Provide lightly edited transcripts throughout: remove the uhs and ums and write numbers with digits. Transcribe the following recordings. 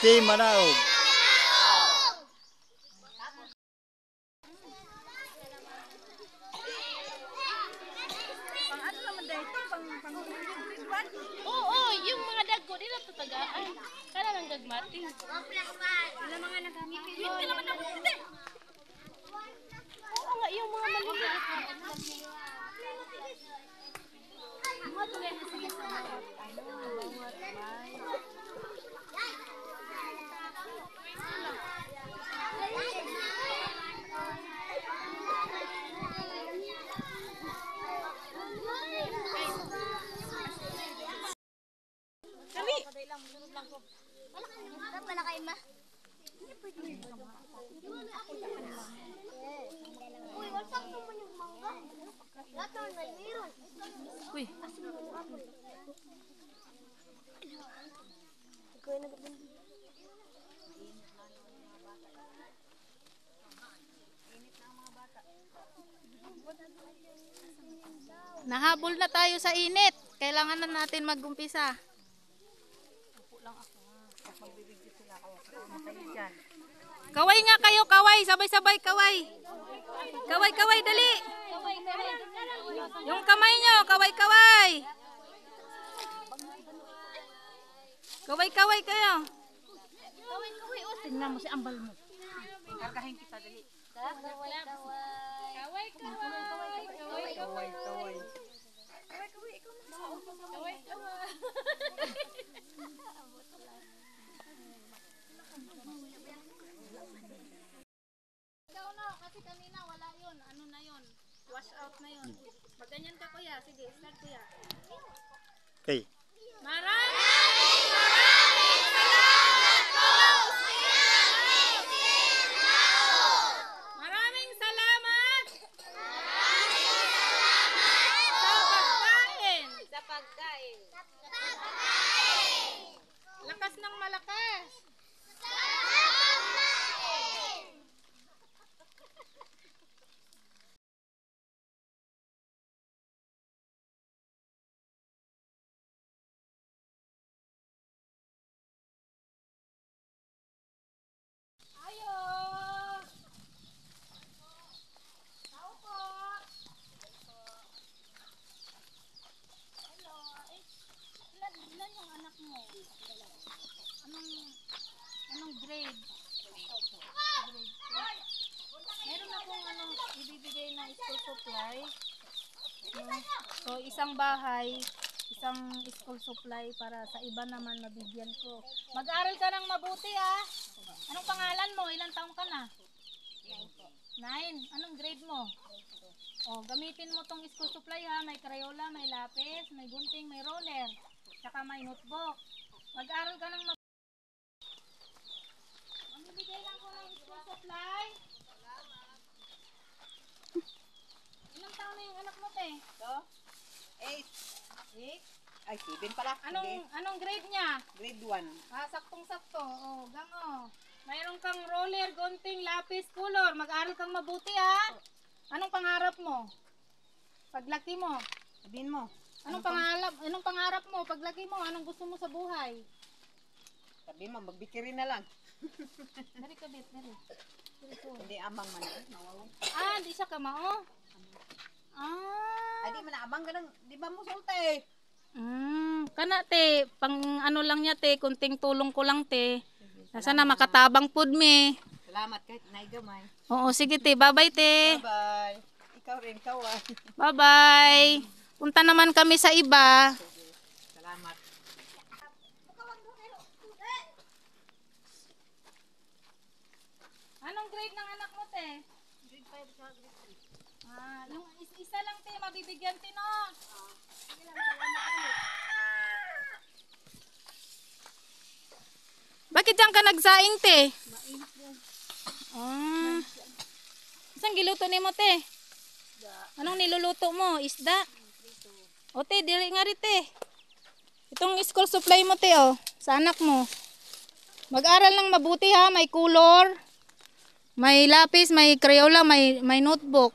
Si Manaog. Oo, yung mga dago nila tatagaan. Kana lang gagmati. Sila mga nagamit. Hindi naman ako. Oo nga, yung mga maliliit. Mga tulad na sila sa bawat bay. Uy. Nahabol na tayo sa init. Kailangan na natin mag-umpisa. Kaway nga kayo, kaway. Sabay-sabay, kaway. Kaway, kaway, dali. Yung kamay nyo, kaway, kaway. Kaway, kaway kayo. Kaway, kaway. Tingnan mo si ambal mo. Kargahin kita, dali. Kaway, kaway. Kaway, kaway. Kaway, kaway. Kaway, kaway. Kaway, kaway. Ikaw na, kasi kanina wala yun. Ano na yun? Wash out na yun. Magganyan ka kuya. Sige, start kuya. Okay. Maraming salamat po! Maraming salamat! Sa pagkain! Lakas ng malakas! Ayo! Tao po! Hello! Ilan yung anak mo? Anong grade? Grade 2. Meron akong ibibigay na school supply. So, isang bahay, isang school supply para sa iba naman mabigyan ko. Mag-aral ka ng mabuti ah. Anong pangalan mo? Ilang taong ka na? 9. Anong grade mo? Oh, gamitin mo tong school supply ha. May Crayola, may lapis, may gunting, may roller, saka may notebook. Mag-aral ka ng mabuti. Mamibigay lang ko ng school supply. Ilang taon na yung anak mo, te? So, 8. 8? Ay, 7 pala. Anong grade niya? Grade 1. Ah, saktong-sakto. Oh, gango. Mayroon kang roller, gunting, lapis, color. Mag-aral kang mabuti ha. Anong pangarap mo? Paglaki mo? Sabihin mo. Anong pangarap mo? Paglaki mo, anong gusto mo sa buhay? Sabihin mo, magbikirin na lang. Dari ka, Bet. Dari. Hindi amang man. Mawawang. Ah, di siya kamao? Ah. Ay, di man amang ganang. Di ba mo sulta eh? Kana te, pang ano lang niya te, kunting tulong ko lang te. Nasa na makatabang pud me. Salamat kahit naigamay. Oo, sige te, bye-bye te. Bye-bye. Ikaw rin, kawan. Bye-bye. Punta naman kami sa iba. Salamat. Anong grade ng anak mo te? Grade 5 sa grade 3. Ah, yung isa lang te, mabibigyan te no. Bakit diyan ka nagsaing te? Ah. Isang giluto nimo te? Anong niluluto mo? Isda? O te, dili nga rin te. Itong school supply mo te oh, sa anak mo. Mag-aral lang mabuti ha, may color, may lapis, may Crayola, may notebook.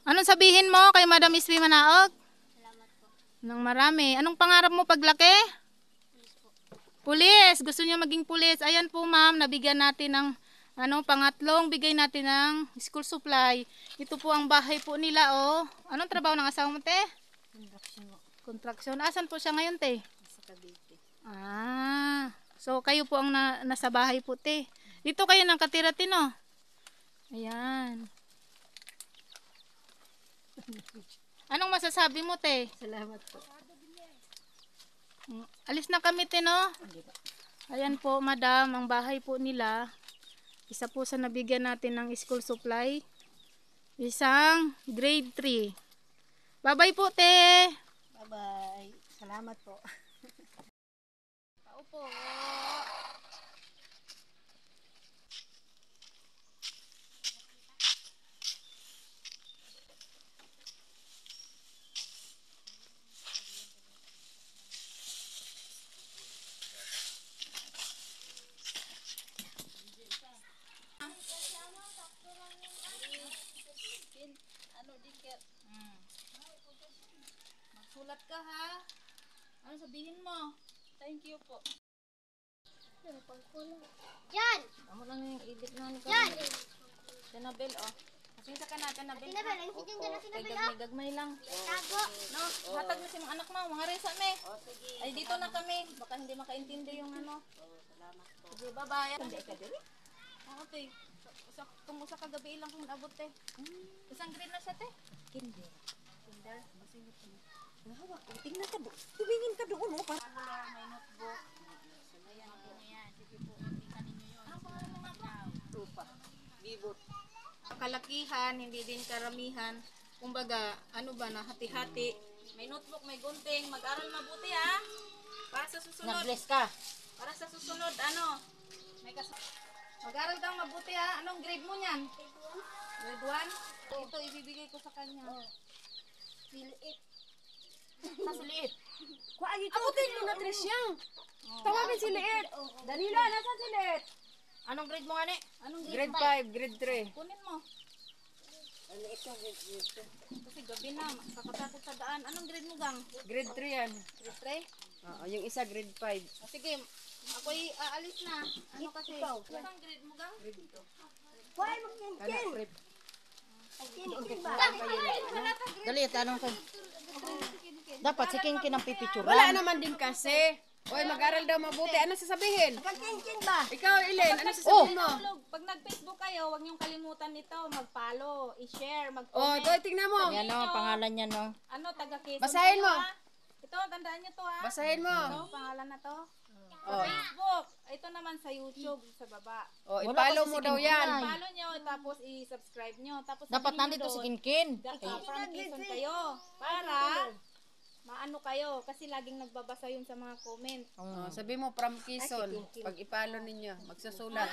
Anong sabihin mo kay Madam Iswi Manaog? Salamat po. Nang marami. Anong pangarap mo paglaki? Pulis po. Pulis. pulis. Gusto niya maging pulis. Ayan po ma'am, nabigyan natin ng pangatlong bigay natin ng school supply. Ito po ang bahay po nila oh. Anong trabaho ng asawa mo te? Construction. Asan po siya ngayon te? Sa Cavite. Ah, so kayo po ang nasa bahay po te. Dito kayo nang katira tino. Ayan. Anong masasabi mo te? Salamat po. Alis na kami te no? Ayan po madam, ang bahay po nila. Isa po sa nabigyan natin ng school supply. Isang grade 3. Bye-bye po, te! Bye-bye. Salamat po. Paupo. Magsulat ka ha. Ano sabihin mo? Thank you po. Yan! Amo lang yung edit na nito. Yan! Tinabel oh. Pasensya ka na, tinabel. Tinabel, ang kitchen dyan na tinabel, ah. Gagmay lang. Tago! No, hatag na si mga anak mo, mga resa me. Ay dito na kami. Baka hindi makaintindi yung ano. Sige, bye-bye. Hindi ka diri? Oo, te. Kung usa kagabi lang kung abot te. Isang grade na siya te. Kinder. Kinder. Sige po. Hawak ko. Tingnan ka doon. Tumingin ka doon. Oh, para. May notebook. Ayan po. Ayan. Sige po. Tingnan ninyo yun. Ano pangalan mo nga po? Lupa. Bibot. Kalakihan, hindi din karamihan. Kumbaga, ano ba na, hati-hati. May notebook, may gunting. Mag-aral mabuti ha. Para sa susunod. Nag-bless ka. Para sa susunod, ano? May mag-aral kang mabuti ha. Anong grade mo niyan? Grade 1? Ito, ibibigay ko sa kanya. Siliit. Sa liit. Kuha ito. Abutin mo na Trisyang. Tawagin si Liit. Danila, nasa si Liit? Anong grade mo nga ni? Anong Grade 5, grade 3. Kunin mo. Kasi gabi na, kakatakot sa daan. Anong grade mo gang? Grade 3 yan. Grade 3? Oo, yung isa grade 5. Sige, ako'y aalis na. Ano kasi? Anong grade mo gang? Kuhay mo Anak prep. ba? Dali, tanong ko. Dapat si Kingkin ang pipicturan. Wala naman din kasi. Oy, mag-aral daw mabuti. Ano sasabihin? Pagkinkin ba? Ikaw, Elen, ano sasabihin mo? Pag nag-Facebook kayo, huwag niyong kalimutan nito. Mag-follow, i-share, Oh, mag-comment. ito, tingnan mo. Yan o, pangalan niya no. Ano, taga-Quezon. Basahin kayo, mo. ha? Ito, tandaan niyo to ha. Basahin mo. Ito, pangalan na to. Sa Oh. Facebook. Ito naman sa YouTube, sa baba. Oh, Wala i-follow kasi mo si daw Kingkin yan. ay. Follow niyo, tapos i-subscribe niyo. Tapos Dapat sabihin niyo nandito si doon, Kingkin. from Quezon kayo. Para maano kayo. Kasi laging nagbabasa yun sa mga comment. Oh, sabi mo from Quezon. Pag i-follow ninyo, magsusulat.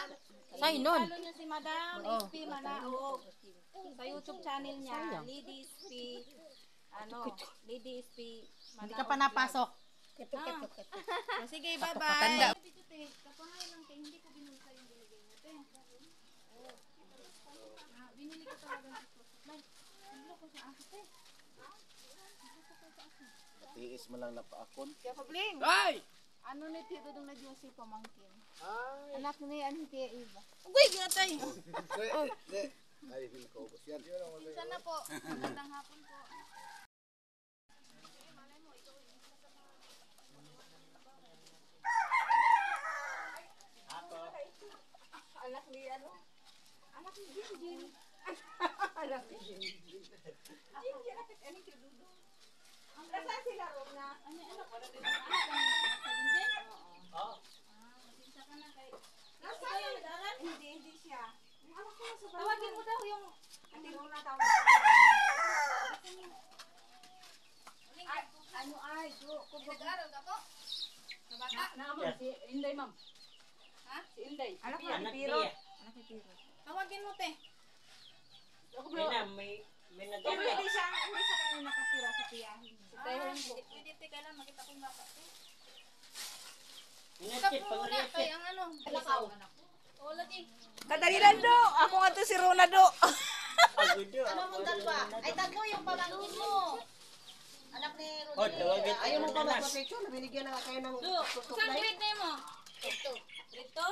Say nun. Follow niyo si Madam Oh. SP Manaog. Sa YouTube channel niya, Lady SP, Lady SP Manaog. Hindi ka pa napasok. Oh, sige, bye-bye. Patanda. Kapangalan lang kayo, hindi ko binulsa yung binigay niyo, te. Binili ko talaga ng supply. Ano ko sa akin, te? Tiis mo lang na paakon. Kaya pabling. Ay! Ano ni Tito Dudong na Josie pamangkin? Anak ni ano kaya Eva. Uy, gatay. Ay, hindi ko ubos yan. Minsan na po. Magandang hapon po. Anak ni ano? Anak ni Jinjin. Anak ni Jinjin. Jinjin, kapit ano si Dudong? Nasaan sila ron na? Ano anak? Anak ni Jinjin? Oo. Masisa ka na kay... Nasa yung nag-aral? Hindi siya. Yung anak ko nasa bahay. Tawagin mo daw yung... Ate Rona tawag ko. Ano ay? Kung nag-aral ka po? Sa bata? Naman, si Inday, ma'am. Ha? Si Inday. Anak ni Piro. Anak ni Piro. Tawagin mo, te. Ako bro. Pero hindi siya kanya nakatira sa tiyahin. Sa tiyahin ko. Pwede, te, kailan makita ko yung bata, te. Stop mo muna, kaya ang ano. Lakaw. O, lagi. Kadalilan do. Ako nga to si Rona do. Ano mong dalawa? Ay, tatlo yung pamangkin mo. Anak ni Rodney. Oh, tawagin. Ayaw mo pa magpa-picture. Nabinigyan na kayo ng Do, saan grade na mo? Dito?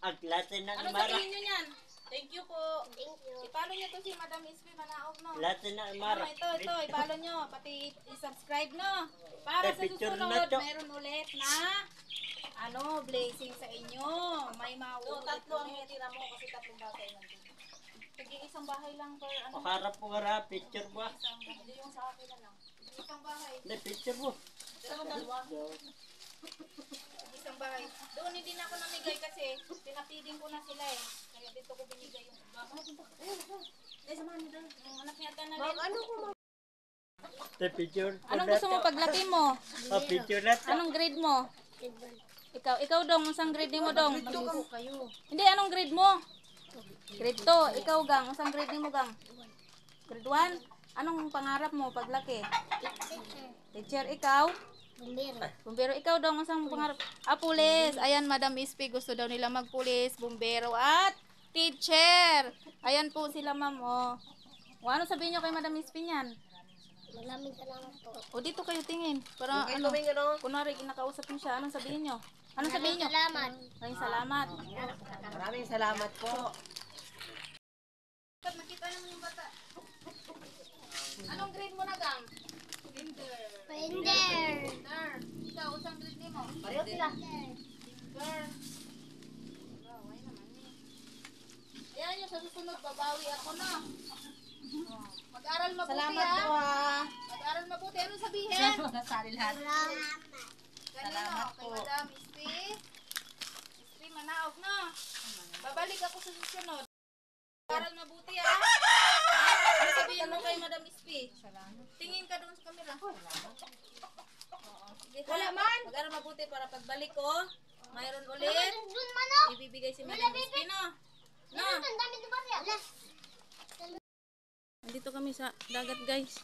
Aglatin na Ano Mara. sabihin nyo yan? Thank you po. Thank you. Ipalo nyo to si Madam SP Manaog, no? Latin na Ano, Mara. ito, ipalo nyo. Pati i-subscribe, no? Para sa picture na susunod, to. meron ulit na blessing sa inyo. May mauulit tatlo ang itira mo kasi tatlong bahay nandun. Isang bahay lang per ano. Pakarap po nga picture mo. Hindi yung sa akin na lang. Isang bahay. Hindi, picture mo. Isang bahay. Doon hindi na ako namigay kasi pinapiding ko na sila eh. Kaya dito ko binigay yung bahay. Eh, samahan mo doon. Yung anak niya na rin. Ano ko The picture. Anong gusto mo paglaki mo? Picture na to. Anong grade mo? Ikaw dong, unsang grade mo dong? Hindi, anong grade mo? Grade 2. Ikaw gang, unsang grade mo gang? Grade 1? Anong pangarap mo paglaki? Teacher, ikaw? Bumbero, ikaw daw, unsang pangarap? Pulis. Ayan, Madam Ispi, gusto daw nila magpulis, bumbero, at teacher. Ayan po sila, ma'am, oh. O, ano sabihin nyo kay Madam Ispi niyan? Maraming salamat po. O, dito kayo tingin. Para, ano, kunwari, kinakausap nyo siya, anong sabihin nyo? Anong sabihin nyo? Salamat. Maraming salamat. Maraming salamat po. Nakita naman yung bata. Anong grade mo na, gang? Kinder. Pender. Ikaw, usang grade mo? Pareho sila. Girl. Ay naman eh. Ayan yung sa susunod, babawi ako na. Oh, mag-aral mabuti Salamat ha. po ha. Mag-aral mabuti. Ano sabihin? Nasali lahat. Kanino? Kay Madam Ispi. Ispi, manaog na. Babalik ako sa susunod. Mag-aral mabuti ha. Ano sabihin mo kay Madam Ispi? Tingin ka doon sa camera. Oo. Sige, wala man. Mag-aral mabuti para pagbalik ko, mayroon ulit. Dun man o. Ibibigay si Madam Ispi, no? No? Ang dami na ba siya? Nandito kami sa dagat, guys.